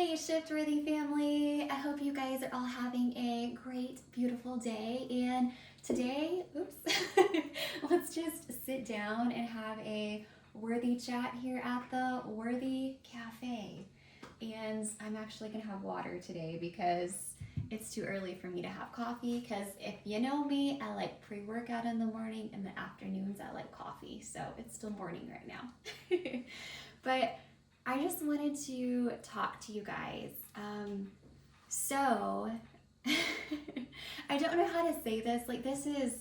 Hey, Shiftworthy family. I hope you guys are all having a great, beautiful day. And today, let's just sit down and have a worthy chat here at the Worthy Cafe. And I'm actually gonna have water today because it's too early for me to have coffee. Because if you know me, I like pre-workout in the morning, and the afternoons I like coffee. So it's still morning right now. But I just wanted to talk to you guys. So, I don't know how to say this. This is,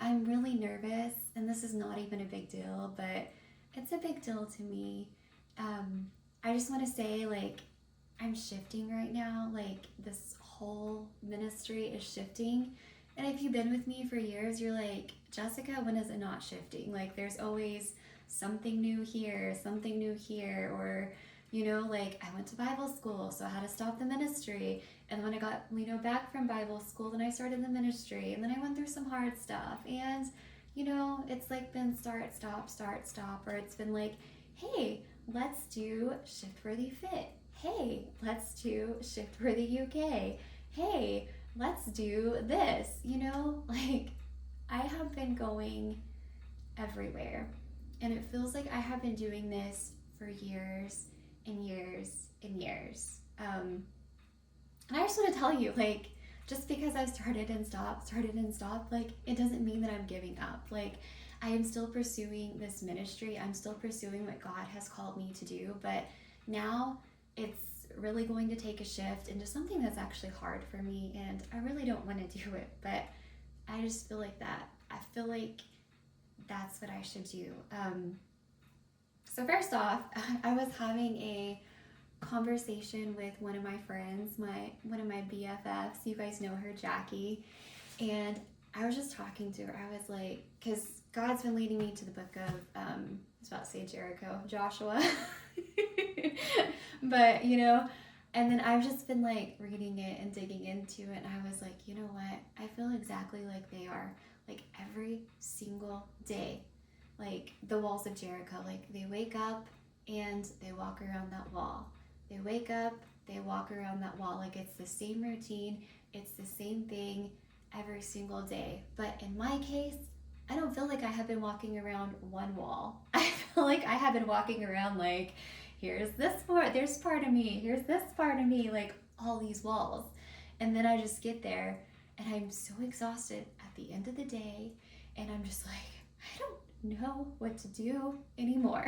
I'm really nervous, and this is not even a big deal, but it's a big deal to me. I just want to say, I'm shifting right now. This whole ministry is shifting. And if you've been with me for years, you're like, Jessica, when is it not shifting? There's always something new here, or I went to Bible school, so I had to stop the ministry. And when I got, back from Bible school, then I started the ministry, and then I went through some hard stuff. And, it's been start, or it's been hey, let's do Shiftworthy Fit. Hey, let's do Shiftworthy UK. Hey, let's do this. I have been going everywhere. And it feels like I have been doing this for years and years and years. And I just want to tell you, just because I've started and stopped, it doesn't mean that I'm giving up. I am still pursuing this ministry. I'm still pursuing what God has called me to do. But now it's really going to take a shift into something that's actually hard for me. And I really don't want to do it. But I just feel like that. I feel like that's what I should do. So first off, I was having a conversation with one of my friends, one of my BFFs. You guys know her, Jackie. And I was just talking to her. I was like, because God's been leading me to the book of, I was about to say Jericho, Joshua. But, and then I've just been reading it and digging into it. And I was like, you know what? I feel exactly like they are. Every single day, the walls of Jericho, they wake up and they walk around that wall. They wake up, they walk around that wall. It's the same routine, it's the same thing every single day. But in my case, I don't feel like I have been walking around one wall. I feel like I have been walking around here's this part, there's part of me, here's this part of me, all these walls. And then I just get there and I'm so exhausted at the end of the day, and I'm just I don't know what to do anymore.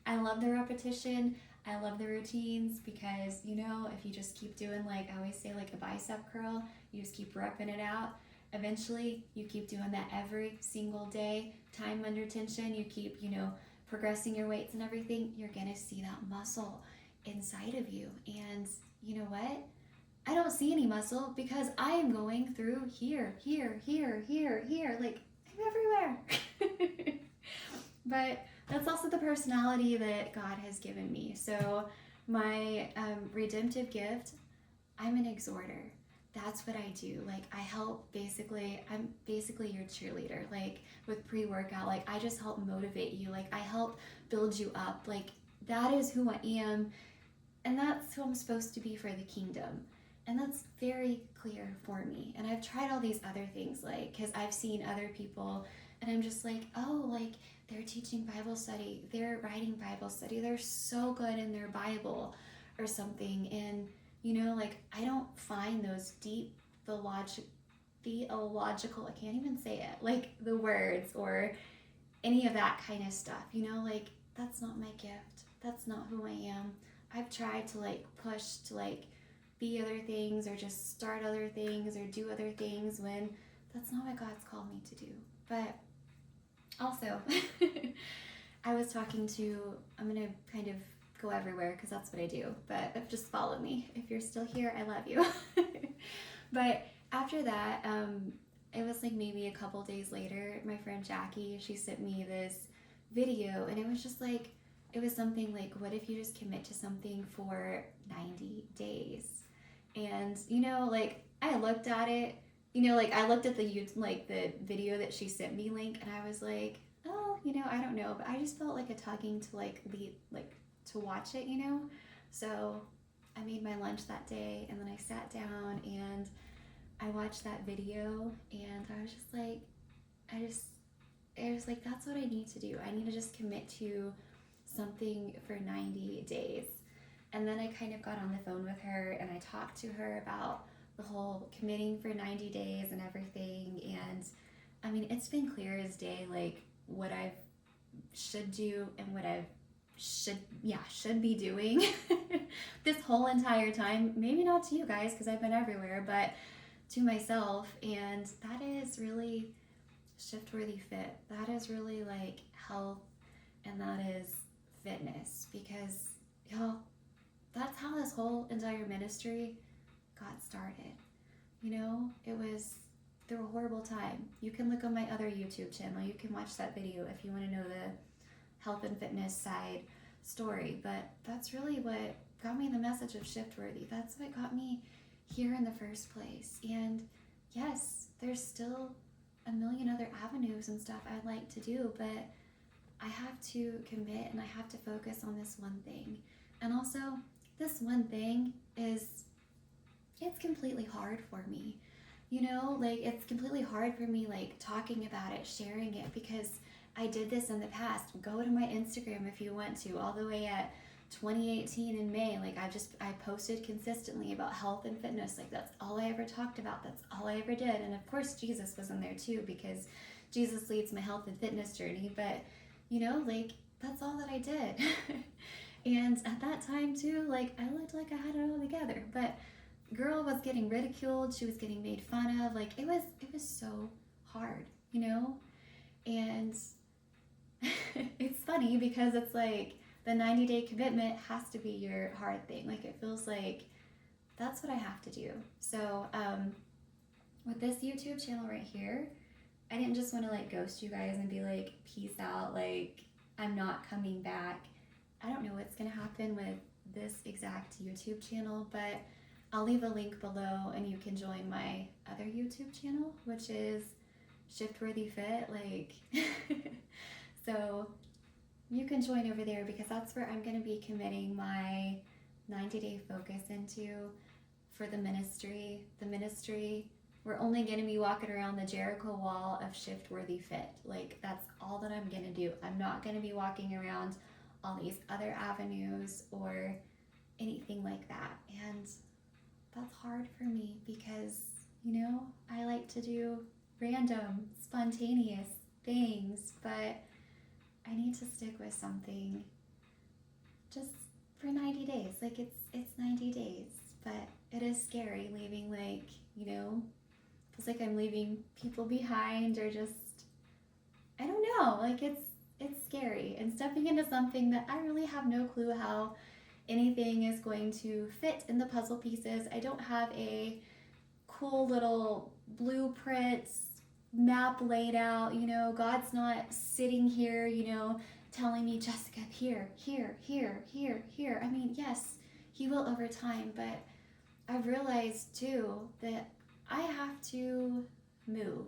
I love the repetition. I love the routines because, if you just keep doing, I always say, a bicep curl, you just keep repping it out. Eventually, you keep doing that every single day, time under tension, you keep, progressing your weights and everything, you're gonna see that muscle inside of you. And you know what? I don't see any muscle because I am going through here. I'm everywhere. But that's also the personality that God has given me. So my redemptive gift, I'm an exhorter. That's what I do. I help I'm basically your cheerleader. With pre-workout, I just help motivate you. I help build you up. That is who I am. And that's who I'm supposed to be for the kingdom. And that's very clear for me. And I've tried all these other things, because I've seen other people, and I'm just they're teaching Bible study, they're writing Bible study, they're so good in their Bible or something. And, I don't find those deep theological, I can't even say it, the words or any of that kind of stuff, that's not my gift. That's not who I am. I've tried to push to be other things or just start other things or do other things when that's not what God's called me to do. But also, I was talking to, I'm going to kind of go everywhere because that's what I do, but just follow me. If you're still here, I love you. But after that, it was maybe a couple days later, my friend Jackie, she sent me this video, and it was just it was something what if you just commit to something for 90 days? And, I looked at it, I looked at the the video that she sent me link, and I was like, oh, I don't know, but I just felt like a tugging to like lead, like to watch it, So I made my lunch that day, and then I sat down and I watched that video, and I was just like, I just, it was like, that's what I need to do. I need to just commit to something for 90 days. And then I kind of got on the phone with her and I talked to her about the whole committing for 90 days and everything. And I mean, it's been clear as day, like what I should do and what I should be doing this whole entire time. Maybe not to you guys because I've been everywhere, but to myself. And that is really Shift Worthy Fit. That is really like health, and that is fitness, because y'all, that's how this whole entire ministry got started. It was through a horrible time. You can look on my other YouTube channel. You can watch that video if you want to know the health and fitness side story. But that's really what got me the message of Shift Worthy. That's what got me here in the first place. And yes, there's still a million other avenues and stuff I'd like to do, but I have to commit and I have to focus on this one thing. And also, this one thing it's completely hard for me. Like it's completely hard for me, like talking about it, sharing it, because I did this in the past. Go to my Instagram if you want to, all the way at 2018 in May. Like I posted consistently about health and fitness. Like that's all I ever talked about. That's all I ever did. And of course Jesus was in there too, because Jesus leads my health and fitness journey. But like that's all that I did. And at that time too, like I looked like I had it all together. But girl was getting ridiculed. She was getting made fun of. Like it was so hard, And it's funny because it's like the 90-day commitment has to be your hard thing. Like it feels like that's what I have to do. So with this YouTube channel right here, I didn't just want to like ghost you guys and be like, peace out, like I'm not coming back. I don't know what's gonna happen with this exact YouTube channel, but I'll leave a link below and you can join my other YouTube channel, which is Shift Worthy Fit. Like so you can join over there, because that's where I'm going to be committing my 90-day focus into for the ministry. The ministry, we're only going to be walking around the Jericho wall of Shift Worthy Fit. Like that's all that I'm going to do. I'm not going to be walking around all these other avenues or anything like that. And that's hard for me because, I like to do random, spontaneous things, but I need to stick with something just for 90 days. Like it's 90 days, but it is scary leaving, like, feels like I'm leaving people behind, or just, I don't know, like it's scary, and stepping into something that I really have no clue how anything is going to fit in the puzzle pieces. I don't have a cool little blueprint map laid out, God's not sitting here, telling me, Jessica, here. I mean, yes, he will over time, but I've realized too that I have to move.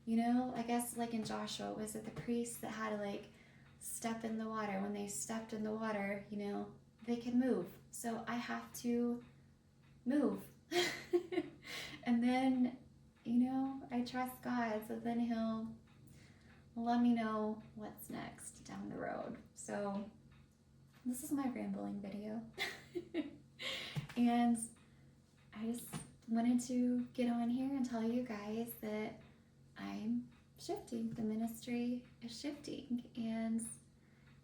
I guess like in Joshua, was it the priests that had to like step in the water? When they stepped in the water, they could move. So I have to move. And then, I trust God, so then he'll let me know what's next down the road. So this is my rambling video. And I just wanted to get on here and tell you guys that I'm shifting. The ministry is shifting. And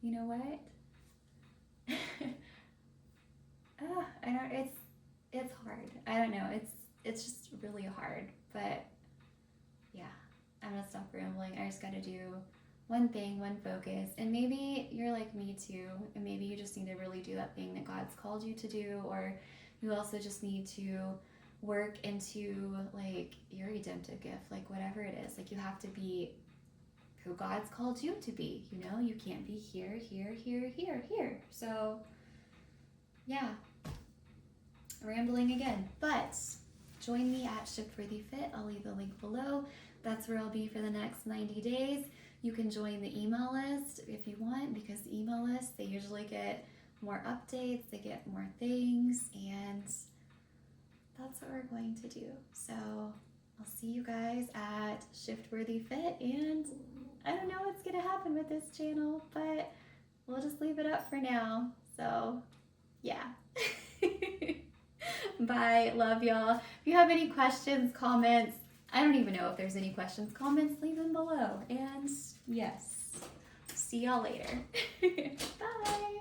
you know what? It's hard. I don't know. It's just really hard. But yeah, I'm gonna stop rambling. I just gotta do one thing, one focus. And maybe you're like me too, and maybe you just need to really do that thing that God's called you to do, or you also just need to work into like your redemptive gift, like whatever it is. Like you have to be who God's called you to be, you can't be here. So yeah, rambling again, but join me at Shift Worthy Fit. I'll leave the link below. That's where I'll be for the next 90 days. You can join the email list if you want, because the email list, they usually get more updates, they get more things, and that's what we're going to do. So I'll see you guys at Shift Worthy Fit, and I don't know what's gonna happen with this channel, but we'll just leave it up for now. So yeah. Bye, love y'all. If you have any questions, comments, I don't even know if there's any questions, comments, leave them below. And yes, see y'all later. Bye.